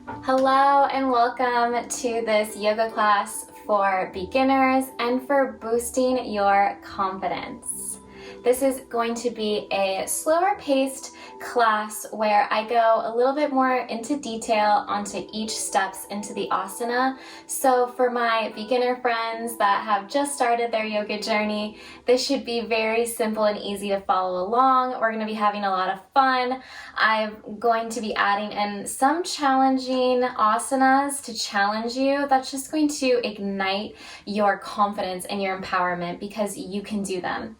Hello and welcome to this yoga class for beginners and for boosting your confidence. This is going to be a slower paced class where I go a little bit more into detail onto each steps into the asana. So for my beginner friends that have just started their yoga journey, this should be very simple and easy to follow along. We're going to be having a lot of fun. I'm going to be adding in some challenging asanas to challenge you. That's just going to ignite your confidence and your empowerment because you can do them.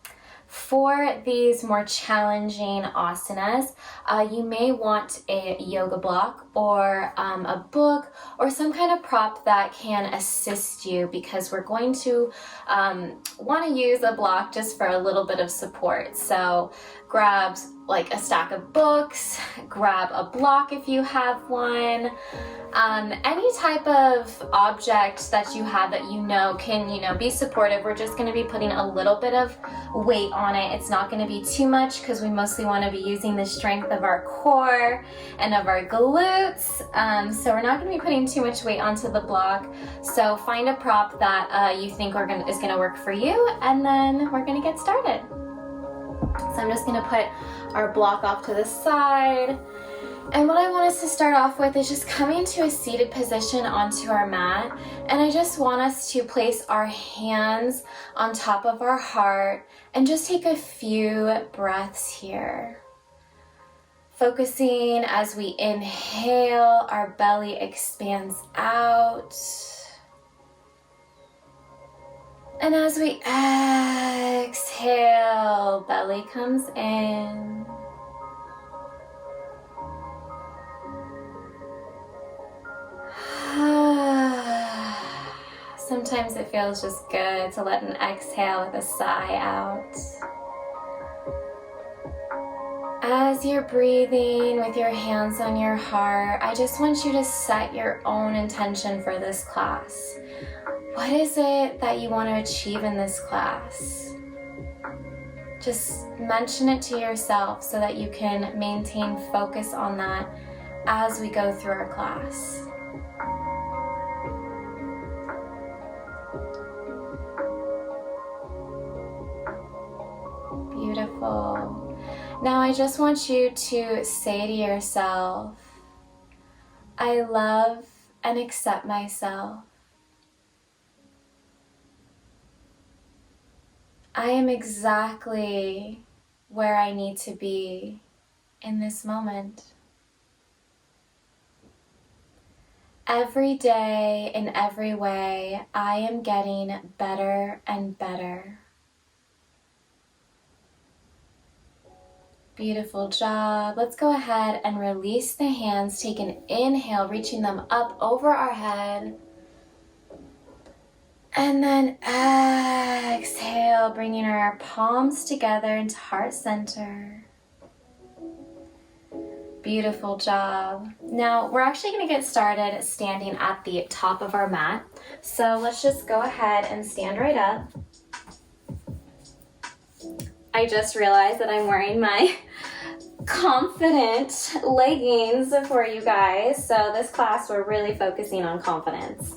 For these more challenging asanas, you may want a yoga block or a book or some kind of prop that can assist you, because we're going to want to use a block just for a little bit of support. So grab like a stack of books, grab a block if you have one, any type of object that you have that can be supportive. We're just going to be putting a little bit of weight on it. It's not going to be too much because we mostly want to be using the strength of our core and of our glutes. So we're not going to be putting too much weight onto the block. So find a prop that you think is going to work for you, and then we're going to get started. So I'm just going to put our block off to the side. And what I want us to start off with is just coming to a seated position onto our mat. And I just want us to place our hands on top of our heart and just take a few breaths here. Focusing as we inhale, our belly expands out. And as we exhale, belly comes in. Sometimes it feels just good to let an exhale with a sigh out. As you're breathing with your hands on your heart, I just want you to set your own intention for this class. What is it that you want to achieve in this class? Just mention it to yourself so that you can maintain focus on that as we go through our class. Beautiful. Now I just want you to say to yourself, I love and accept myself. I am exactly where I need to be in this moment. Every day, in every way, I am getting better and better. Beautiful job. Let's go ahead and release the hands. Take an inhale, reaching them up over our head. And then exhale, bringing our palms together into heart center. Beautiful job. Now we're actually going to get started standing at the top of our mat. So let's just go ahead and stand right up. I just realized that I'm wearing my confident leggings for you guys. So this class, we're really focusing on confidence.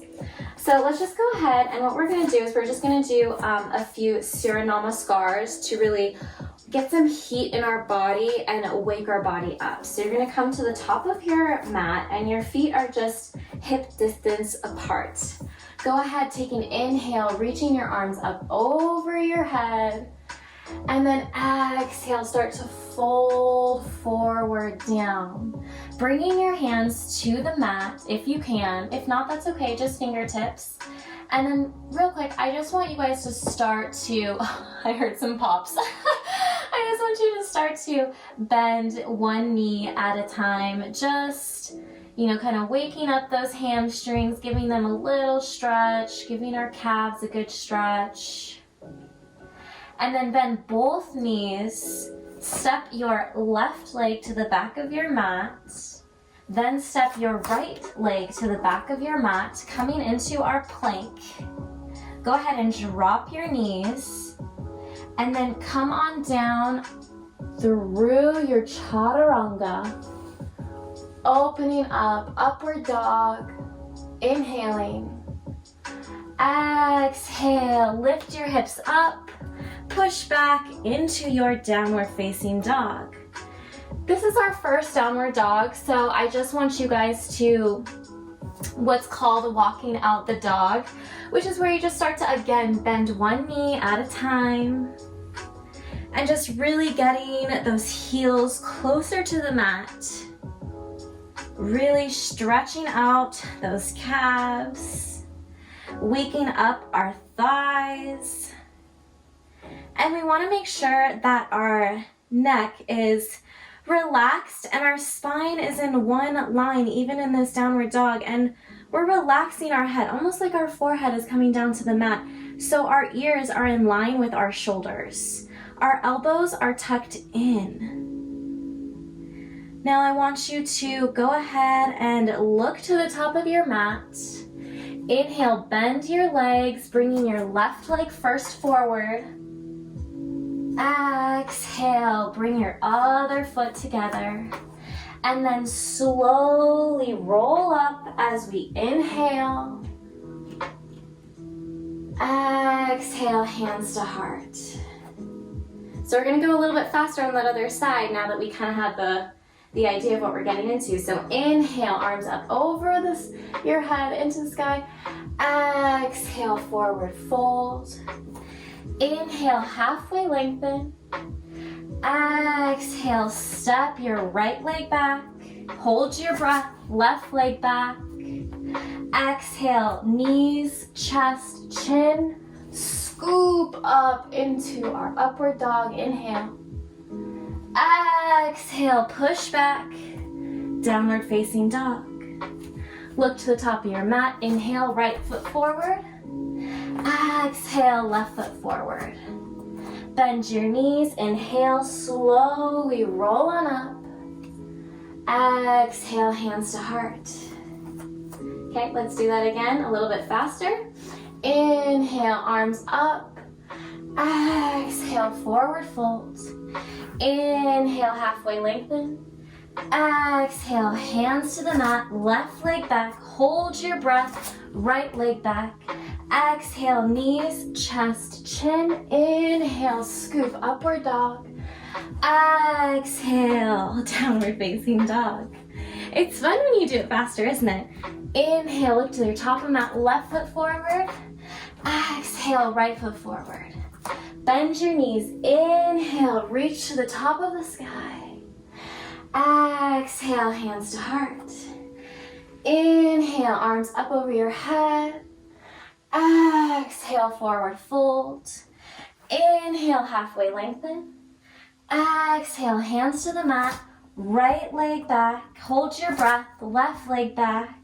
So let's just go ahead, and what we're going to do is we're just going to do a few Surya Namaskars to really get some heat in our body and wake our body up. So you're going to come to the top of your mat and your feet are just hip distance apart. Go ahead, take an inhale, reaching your arms up over your head. And then exhale, start to fold forward down. Bringing your hands to the mat if you can. If not, that's okay, just fingertips. And then real quick, I just want you guys to start to, I heard some pops. I just want you to start to bend one knee at a time. Just, kind of waking up those hamstrings, giving them a little stretch, giving our calves a good stretch. And then bend both knees, step your left leg to the back of your mat, then step your right leg to the back of your mat, coming into our plank. Go ahead and drop your knees, and then come on down through your chaturanga, opening up, upward dog, inhaling. Exhale, lift your hips up, push back into your downward facing dog. This is our first downward dog, so I just want you guys to what's called walking out the dog, which is where you just start to, again, bend one knee at a time and just really getting those heels closer to the mat. Really stretching out those calves, waking up our thighs. And we want to make sure that our neck is relaxed and our spine is in one line, even in this downward dog. And we're relaxing our head, almost like our forehead is coming down to the mat. So our ears are in line with our shoulders. Our elbows are tucked in. Now I want you to go ahead and look to the top of your mat. Inhale, bend your legs, bringing your left leg first forward. Exhale, bring your other foot together. And then slowly roll up as we inhale. Exhale, hands to heart. So we're gonna go a little bit faster on that other side now that we kind of have the idea of what we're getting into. So inhale, arms up over your head into the sky. Exhale, forward fold. Inhale, halfway lengthen. Exhale, step your right leg back. Hold your breath, left leg back. Exhale, knees, chest, chin. Scoop up into our upward dog. Inhale. Exhale, push back. Downward facing dog. Look to the top of your mat. Inhale, right foot forward. Exhale, left foot forward. Bend your knees. Inhale, slowly roll on up. Exhale, hands to heart. Okay, let's do that again, a little bit faster. Inhale, arms up. Exhale, forward fold. Inhale, halfway lengthen. Exhale, hands to the mat, left leg back. Hold your breath, right leg back. Exhale, knees, chest, chin. Inhale, scoop, upward dog. Exhale, downward facing dog. It's fun when you do it faster, isn't it? Inhale, look to your top of the mat, left foot forward. Exhale, right foot forward. Bend your knees. Inhale, reach to the top of the sky. Exhale, hands to heart. Inhale, arms up over your head. Exhale, forward fold. Inhale, halfway lengthen. Exhale, hands to the mat. Right leg back. Hold your breath. Left leg back.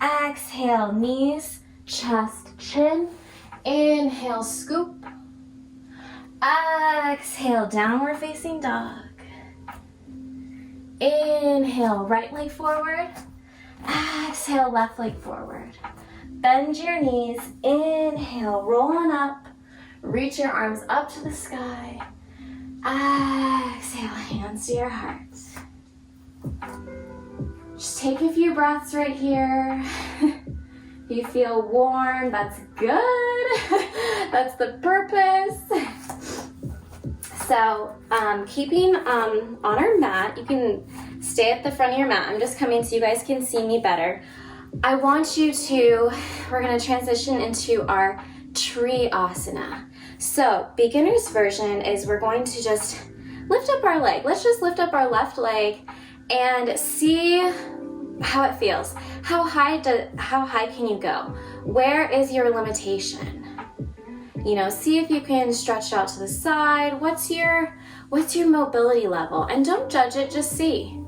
Exhale, knees, chest, chin. Inhale, scoop. Exhale, downward facing dog. Inhale, right leg forward. Exhale, left leg forward. Bend your knees. Inhale, roll on up. Reach your arms up to the sky. Exhale, hands to your heart. Just take a few breaths right here. If you feel warm, that's good. That's the purpose. So keeping on our mat, you can stay at the front of your mat. I'm just coming so you guys can see me better. I want you to, we're gonna transition into our Triasana. So beginner's version is we're going to just lift up our leg. Let's just lift up our left leg and see how it feels. How high can you go? Where is your limitation? You know, see if you can stretch out to the side. What's your mobility level? And don't judge it, just see.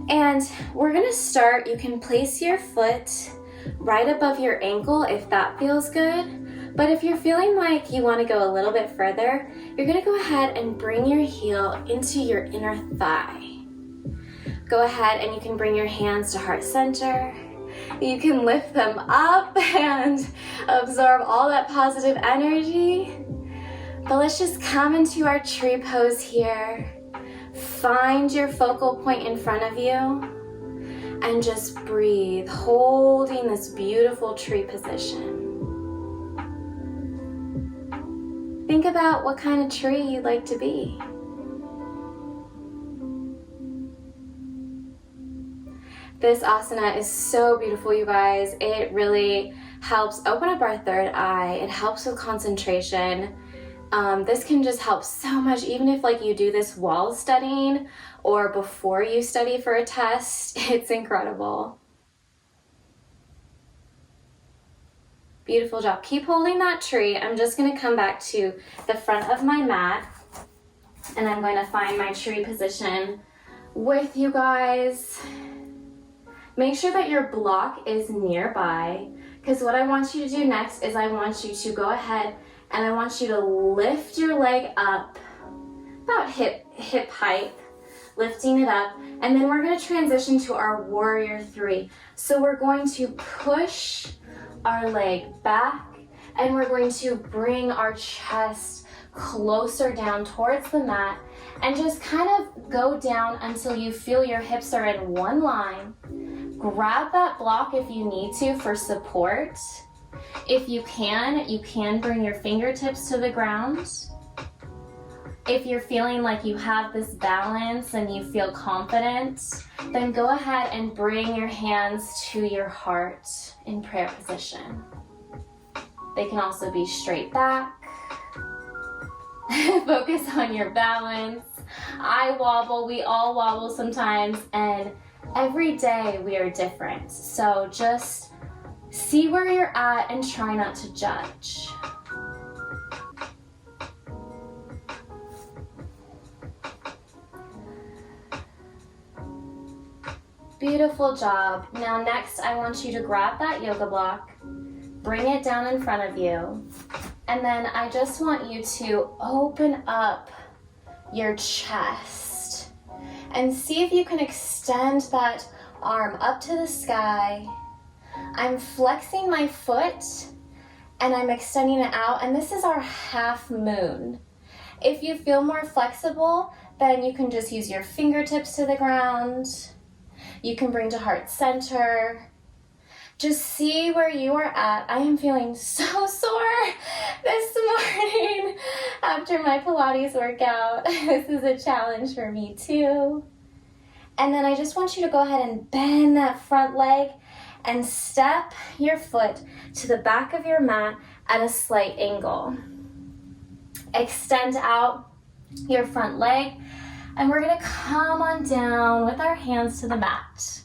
And we're gonna start, you can place your foot right above your ankle if that feels good. But if you're feeling like you wanna go a little bit further, you're gonna go ahead and bring your heel into your inner thigh. Go ahead and you can bring your hands to heart center. You can lift them up and absorb all that positive energy. But let's just come into our tree pose here. Find your focal point in front of you. and just breathe, holding this beautiful tree position. Think about what kind of tree you'd like to be. This asana is so beautiful, you guys. It really helps open up our third eye. It helps with concentration. This can just help so much, even if like you do this while studying or before you study for a test. It's incredible. Beautiful job. Keep holding that tree. I'm just going to come back to the front of my mat, and I'm going to find my tree position with you guys. Make sure that your block is nearby, because what I want you to do next is I want you to go ahead and I want you to lift your leg up about hip height, lifting it up, and then we're going to transition to our warrior three. So we're going to push our leg back, and we're going to bring our chest closer down towards the mat and just kind of go down until you feel your hips are in one line. Grab that block if you need to for support. If you can bring your fingertips to the ground. If you're feeling like you have this balance and you feel confident, then go ahead and bring your hands to your heart in prayer position. They can also be straight back. Focus on your balance. I wobble, we all wobble sometimes, and every day we are different. So just see where you're at and try not to judge. Beautiful job. Now next, I want you to grab that yoga block, bring it down in front of you, and then I just want you to open up your chest and see if you can extend that arm up to the sky. I'm flexing my foot and I'm extending it out, and this is our half moon. If you feel more flexible, then you can just use your fingertips to the ground. You can bring to heart center. Just see where you are at. I am feeling so sore this morning after my Pilates workout. This is a challenge for me too. And then I just want you to go ahead and bend that front leg and step your foot to the back of your mat at a slight angle. Extend out your front leg, and we're gonna come on down with our hands to the mat.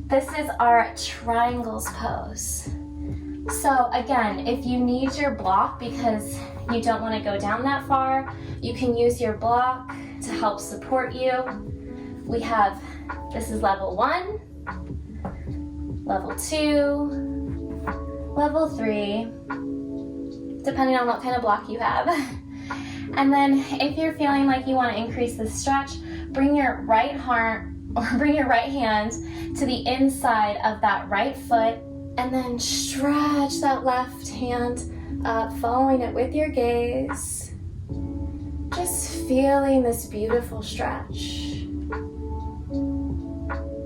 This is our triangles pose. So again, if you need your block because you don't wanna go down that far, you can use your block to help support you. We have, this is level 1, level 2, level 3, depending on what kind of block you have. And then if you're feeling like you want to increase the stretch, bring your right hand to the inside of that right foot, and then stretch that left hand up, following it with your gaze. Just feeling this beautiful stretch.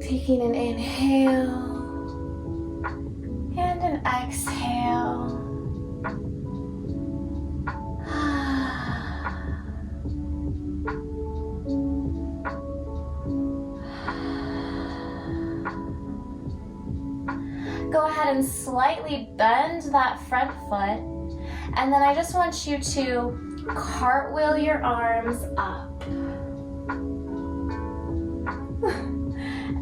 Taking an inhale and an exhale. Go ahead and slightly bend that front foot, and then I just want you to cartwheel your arms up.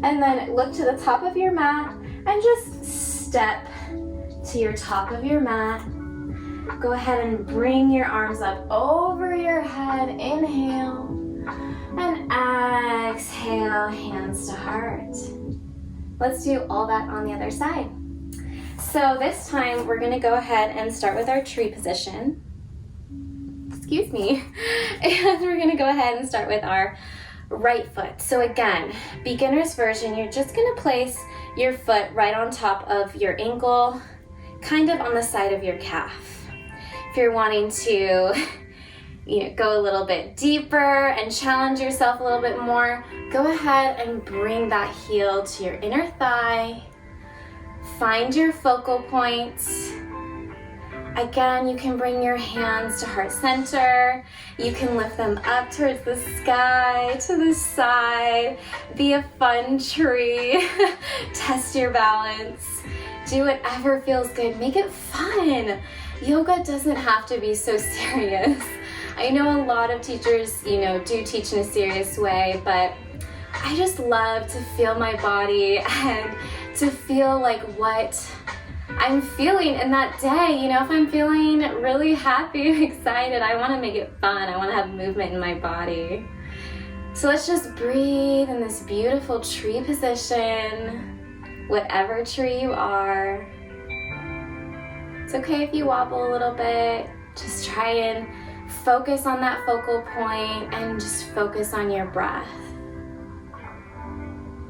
And then look to the top of your mat and just step to your top of your mat. Go ahead and bring your arms up over your head. Inhale and exhale, hands to heart. Let's do all that on the other side. So this time we're gonna go ahead and start with our tree position. Excuse me. And we're gonna go ahead and start with our right foot. So again, beginner's version, you're just gonna place your foot right on top of your ankle, kind of on the side of your calf. If you're wanting to go a little bit deeper and challenge yourself a little bit more, go ahead and bring that heel to your inner thigh. Find your focal points. Again, you can bring your hands to heart center. You can lift them up towards the sky, to the side. Be a fun tree. Test your balance. Do whatever feels good. Make it fun. Yoga doesn't have to be so serious. I know a lot of teachers, do teach in a serious way, but I just love to feel my body and to feel like what I'm feeling in that day. If I'm feeling really happy and excited, I want to make it fun. I want to have movement in my body. So let's just breathe in this beautiful tree position, whatever tree you are. It's okay if you wobble a little bit. Just try and focus on that focal point and just focus on your breath.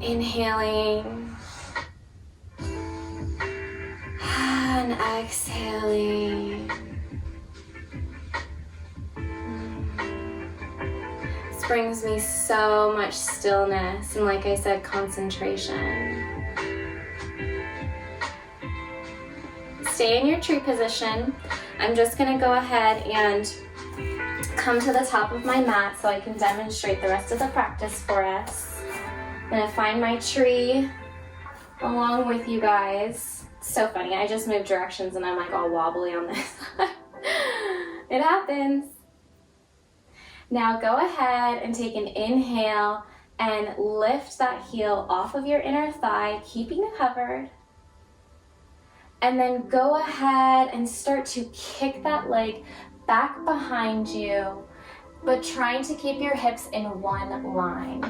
Inhaling and exhaling. This brings me so much stillness and, like I said, concentration. Stay in your tree position. I'm just going to go ahead and come to the top of my mat so I can demonstrate the rest of the practice for us. I'm going to find my tree along with you guys. It's so funny, I just moved directions and I'm like all wobbly on this. It happens. Now go ahead and take an inhale and lift that heel off of your inner thigh, keeping it covered. And then go ahead and start to kick that leg back behind you, but trying to keep your hips in one line.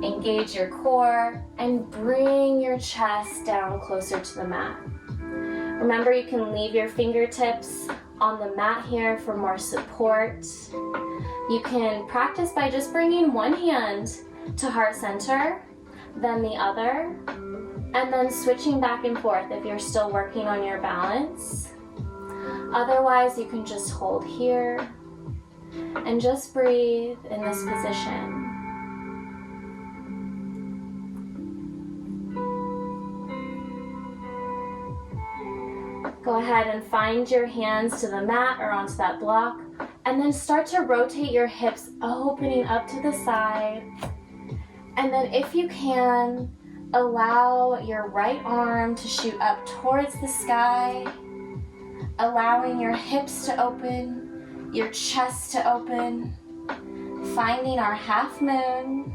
Engage your core and bring your chest down closer to the mat. Remember, you can leave your fingertips on the mat here for more support. You can practice by just bringing one hand to heart center, then the other, and then switching back and forth if you're still working on your balance. Otherwise, you can just hold here and just breathe in this position. Go ahead and find your hands to the mat or onto that block, and then start to rotate your hips, opening up to the side. And then if you can, allow your right arm to shoot up towards the sky, allowing your hips to open, your chest to open, finding our half moon.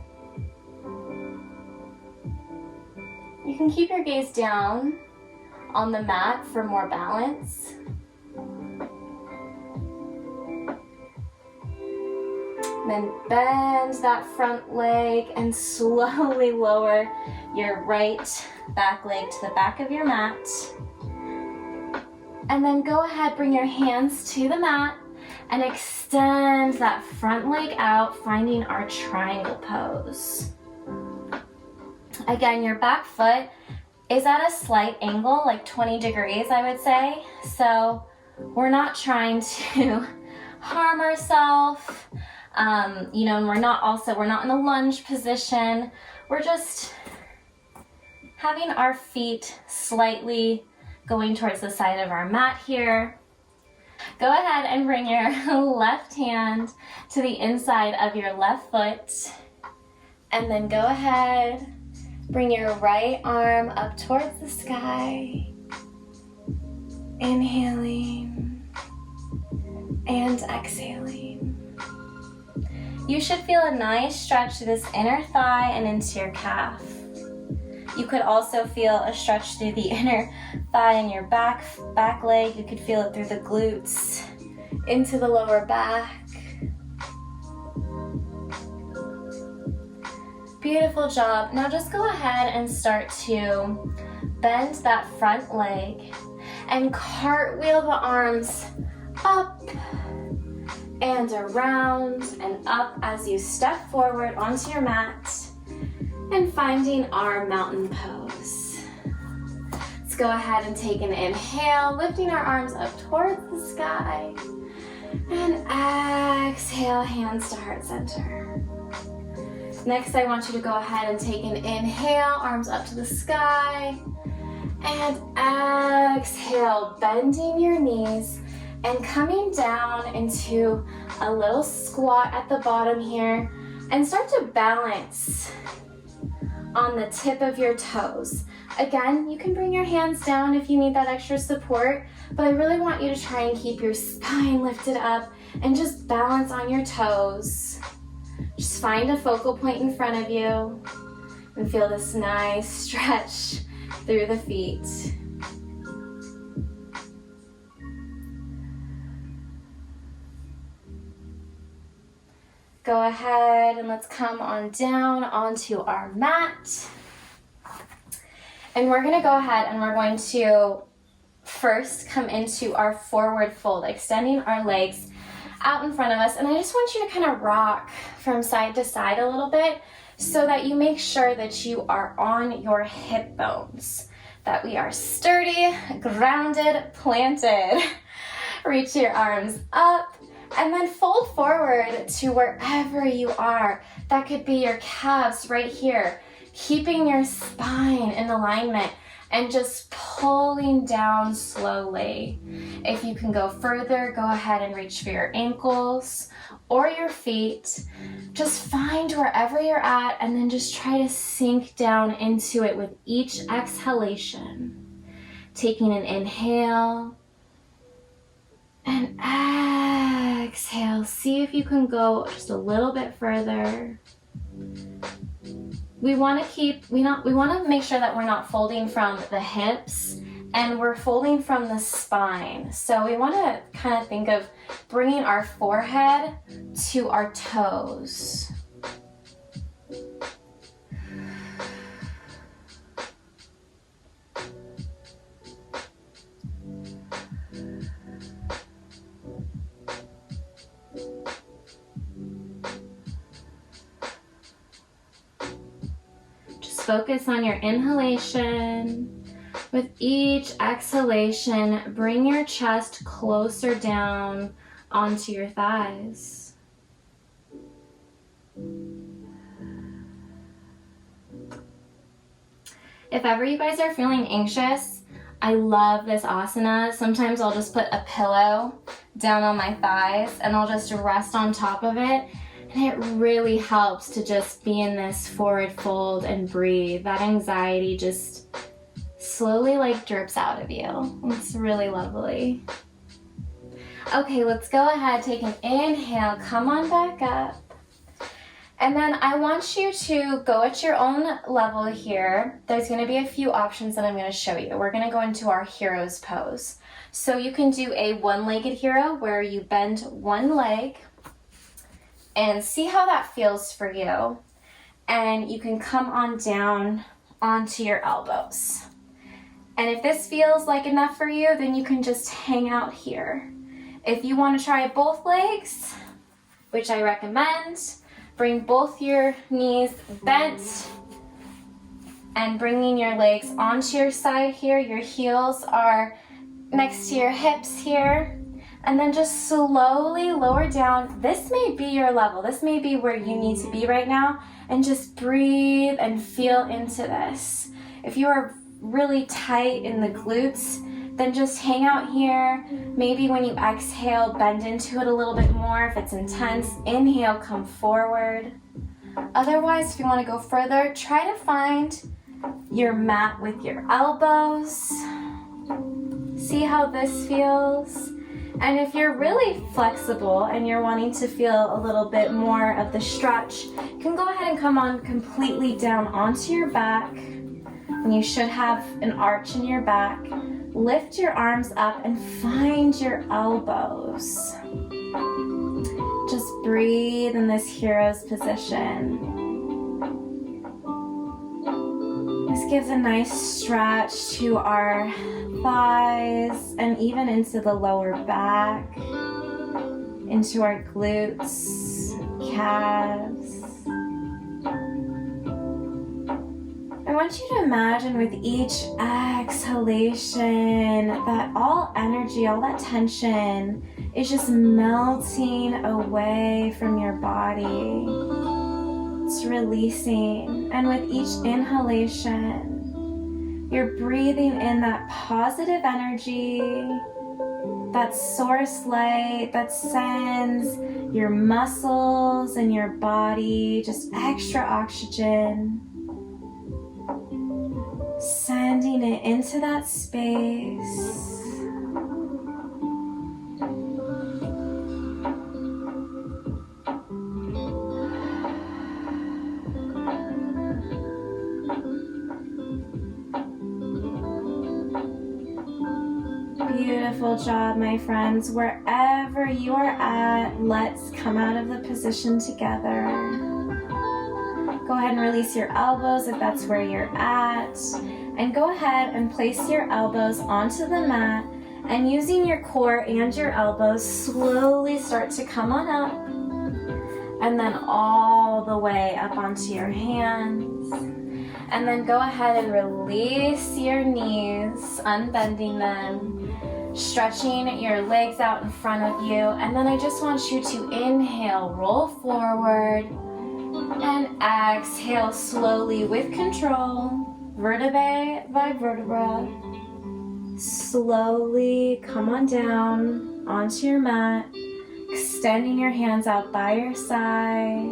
You can keep your gaze down on the mat for more balance. Then bend that front leg and slowly lower your right back leg to the back of your mat. And then go ahead, bring your hands to the mat and extend that front leg out, finding our triangle pose. Again, your back foot is at a slight angle, like 20 degrees, I would say. So we're not trying to harm ourselves. And we're not in a lunge position. We're just having our feet slightly going towards the side of our mat here. Go ahead and bring your left hand to the inside of your left foot. And then go ahead, bring your right arm up towards the sky. Inhaling and exhaling. You should feel a nice stretch to this inner thigh and into your calf. You could also feel a stretch through the inner thigh and your back leg. You could feel it through the glutes, into the lower back. Beautiful job. Now just go ahead and start to bend that front leg and cartwheel the arms up and around and up as you step forward onto your mat and finding our mountain pose. Let's go ahead and take an inhale, lifting our arms up towards the sky. And exhale, hands to heart center. Next, I want you to go ahead and take an inhale, arms up to the sky. And exhale, bending your knees and coming down into a little squat at the bottom here. And start to balance on the tip of your toes. Again, you can bring your hands down if you need that extra support, but I really want you to try and keep your spine lifted up and just balance on your toes. Just find a focal point in front of you and feel this nice stretch through the feet. Go ahead and let's come on down onto our mat. And we're gonna go ahead and we're going to first come into our forward fold, extending our legs out in front of us. And I just want you to kind of rock from side to side a little bit so that you make sure that you are on your hip bones, that we are sturdy, grounded, planted. Reach your arms up and then fold forward to wherever you are. That could be your calves right here, keeping your spine in alignment and just pulling down slowly. If you can go further, go ahead and reach for your ankles or your feet. Just find wherever you're at and then just try to sink down into it with each exhalation. Taking an inhale and exhale. See if you can go just a little bit further. We want to make sure that we're not folding from the hips and we're folding from the spine. So we want to kind of think of bringing our forehead to our toes. Focus on your inhalation. With each exhalation, bring your chest closer down onto your thighs. If ever you guys are feeling anxious, I love this asana. Sometimes I'll just put a pillow down on my thighs and I'll just rest on top of it. And it really helps to just be in this forward fold and breathe. That anxiety just slowly drips out of you. It's really lovely. Okay, let's go ahead, take an inhale, come on back up. And then I want you to go at your own level here. There's gonna be a few options that I'm gonna show you. We're gonna go into our hero's pose. So you can do a one-legged hero where you bend one leg, and see how that feels for you. And you can come on down onto your elbows. And if this feels like enough for you, then you can just hang out here. If you want to try both legs, which I recommend, bring both your knees bent and bringing your legs onto your side here. Your heels are next to your hips here. And then just slowly lower down. This may be your level. This may be where you need to be right now. And just breathe and feel into this. If you are really tight in the glutes, then just hang out here. Maybe when you exhale, bend into it a little bit more. If it's intense, inhale, come forward. Otherwise, if you want to go further, try to find your mat with your elbows. See how this feels. And if you're really flexible and you're wanting to feel a little bit more of the stretch, you can go ahead and come on completely down onto your back. And you should have an arch in your back. Lift your arms up and find your elbows. Just breathe in this hero's position. This gives a nice stretch to our thighs and even into the lower back, into our glutes, calves. I want you to imagine with each exhalation that all energy, all that tension is just melting away from your body. It's releasing. And with each inhalation, you're breathing in that positive energy, that source light that sends your muscles and your body just extra oxygen, sending it into that space. Beautiful job, my friends. Wherever you are at, let's come out of the position together. Go ahead and release your elbows if that's where you're at. And go ahead and place your elbows onto the mat. And using your core and your elbows, slowly start to come on up. And then all the way up onto your hands. And then go ahead and release your knees, unbending them. Stretching your legs out in front of you, and then I just want you to inhale, roll forward, and exhale slowly with control, vertebrae by vertebra. Slowly come on down onto your mat, extending your hands out by your side,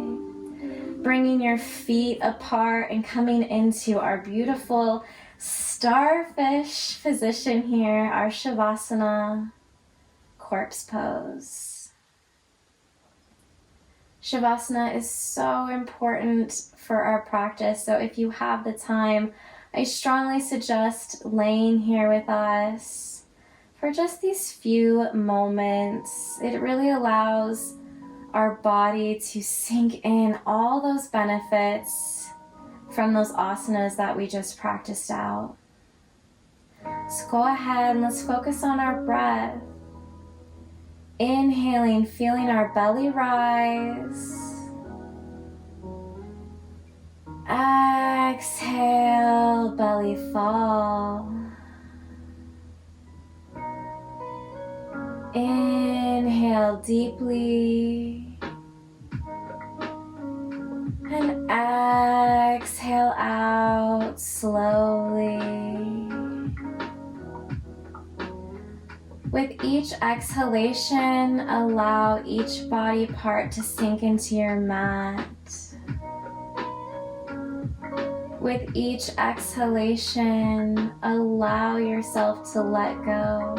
bringing your feet apart and coming into our beautiful starfish position here, our Shavasana corpse pose. Shavasana is so important for our practice, so if you have the time, I strongly suggest laying here with us for just these few moments. It really allows our body to sink in all those benefits from those asanas that we just practiced out. So go ahead and let's focus on our breath. Inhaling, feeling our belly rise. Exhale, belly fall. Inhale deeply. And exhale out slowly. With each exhalation, allow each body part to sink into your mat. With each exhalation, allow yourself to let go.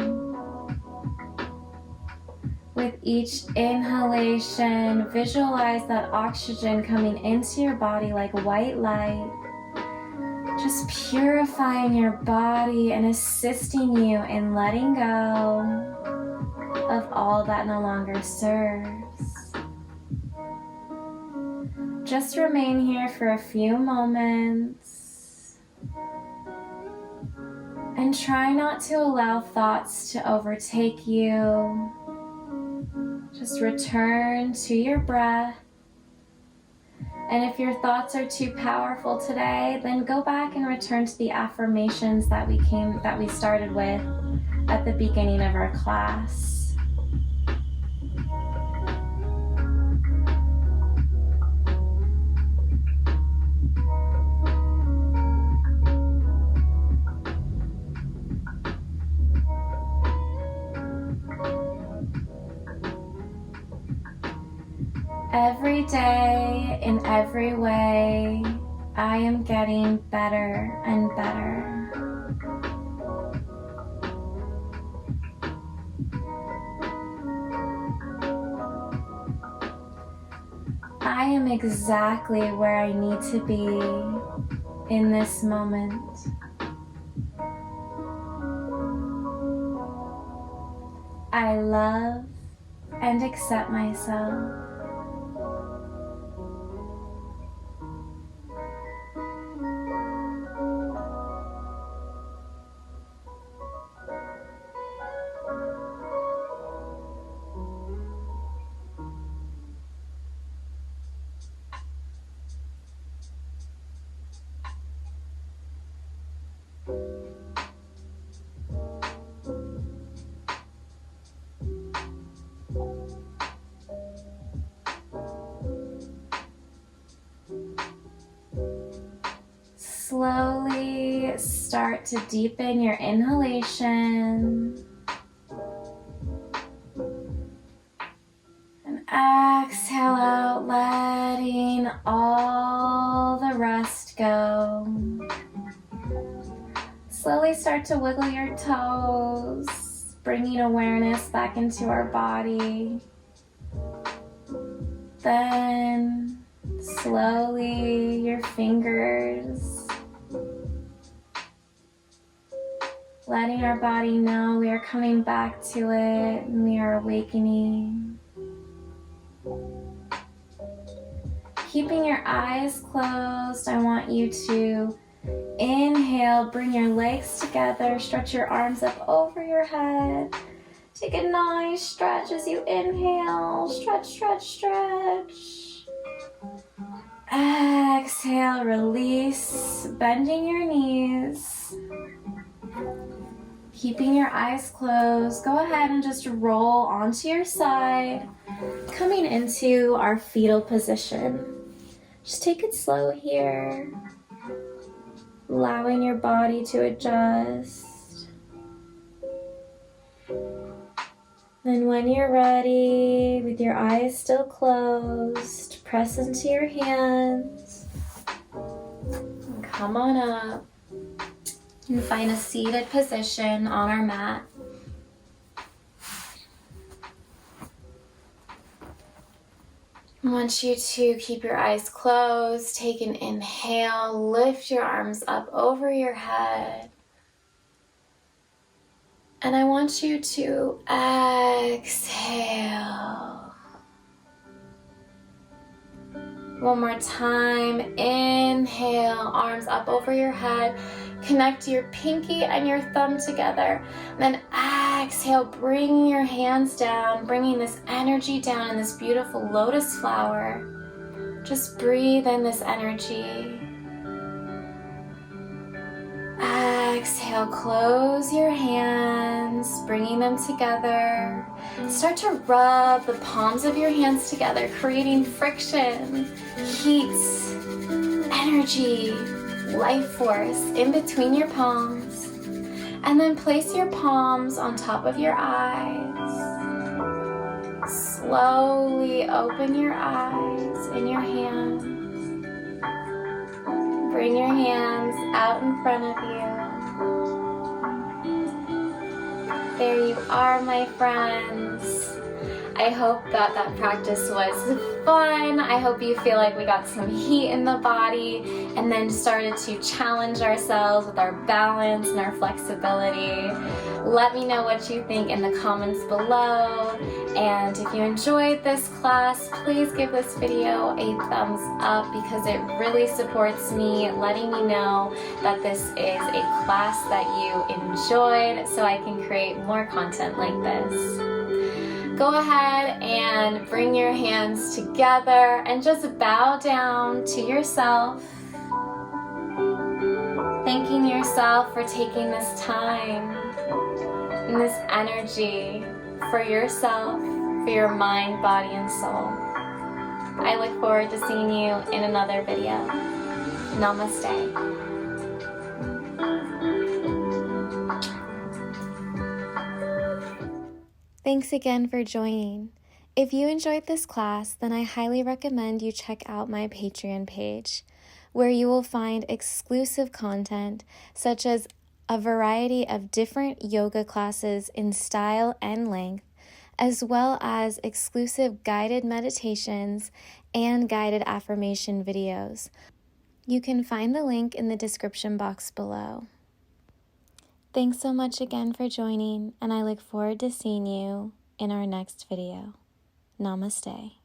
With each inhalation, visualize that oxygen coming into your body like white light, just purifying your body and assisting you in letting go of all that no longer serves. Just remain here for a few moments and try not to allow thoughts to overtake you. Just return to your breath. And if your thoughts are too powerful today, then go back and return to the affirmations that we started with at the beginning of our class. Every day, in every way, I am getting better and better. I am exactly where I need to be in this moment. I love and accept myself. slowly start to deepen your inhalation. And exhale out, letting all the rest go. Slowly start to wiggle your toes, bringing awareness back into our body. Then slowly your fingers, letting our body know we are coming back to it and we are awakening. Keeping your eyes closed, I want you to inhale, bring your legs together, stretch your arms up over your head. Take a nice stretch as you inhale. Stretch, stretch, stretch. Exhale, release, bending your knees. Keeping your eyes closed, go ahead and just roll onto your side, coming into our fetal position. Just take it slow here, allowing your body to adjust. Then when you're ready, with your eyes still closed, press into your hands. And come on up and find a seated position on our mat. I want you to keep your eyes closed, take an inhale, lift your arms up over your head. And I want you to exhale. One more time. Inhale, arms up over your head. Connect your pinky and your thumb together. Then exhale, bring your hands down, bringing this energy down in this beautiful lotus flower. Just breathe in this energy. Exhale, close your hands, bringing them together. Start to rub the palms of your hands together, creating friction, heat, energy, life force in between your palms. And then place your palms on top of your eyes. Slowly open your eyes and your hands. Bring your hands out in front of you. There you are, my friends. I hope that practice was fun. I hope you feel like we got some heat in the body and then started to challenge ourselves with our balance and our flexibility. Let me know what you think in the comments below. And if you enjoyed this class, please give this video a thumbs up because it really supports me, letting me know that this is a class that you enjoyed so I can create more content like this. Go ahead and bring your hands together and just bow down to yourself, thanking yourself for taking this time and this energy for yourself, for your mind, body, and soul. I look forward to seeing you in another video. Namaste. Thanks again for joining. If you enjoyed this class, then I highly recommend you check out my Patreon page, where you will find exclusive content such as a variety of different yoga classes in style and length, as well as exclusive guided meditations and guided affirmation videos. You can find the link in the description box below. Thanks so much again for joining, and I look forward to seeing you in our next video. Namaste.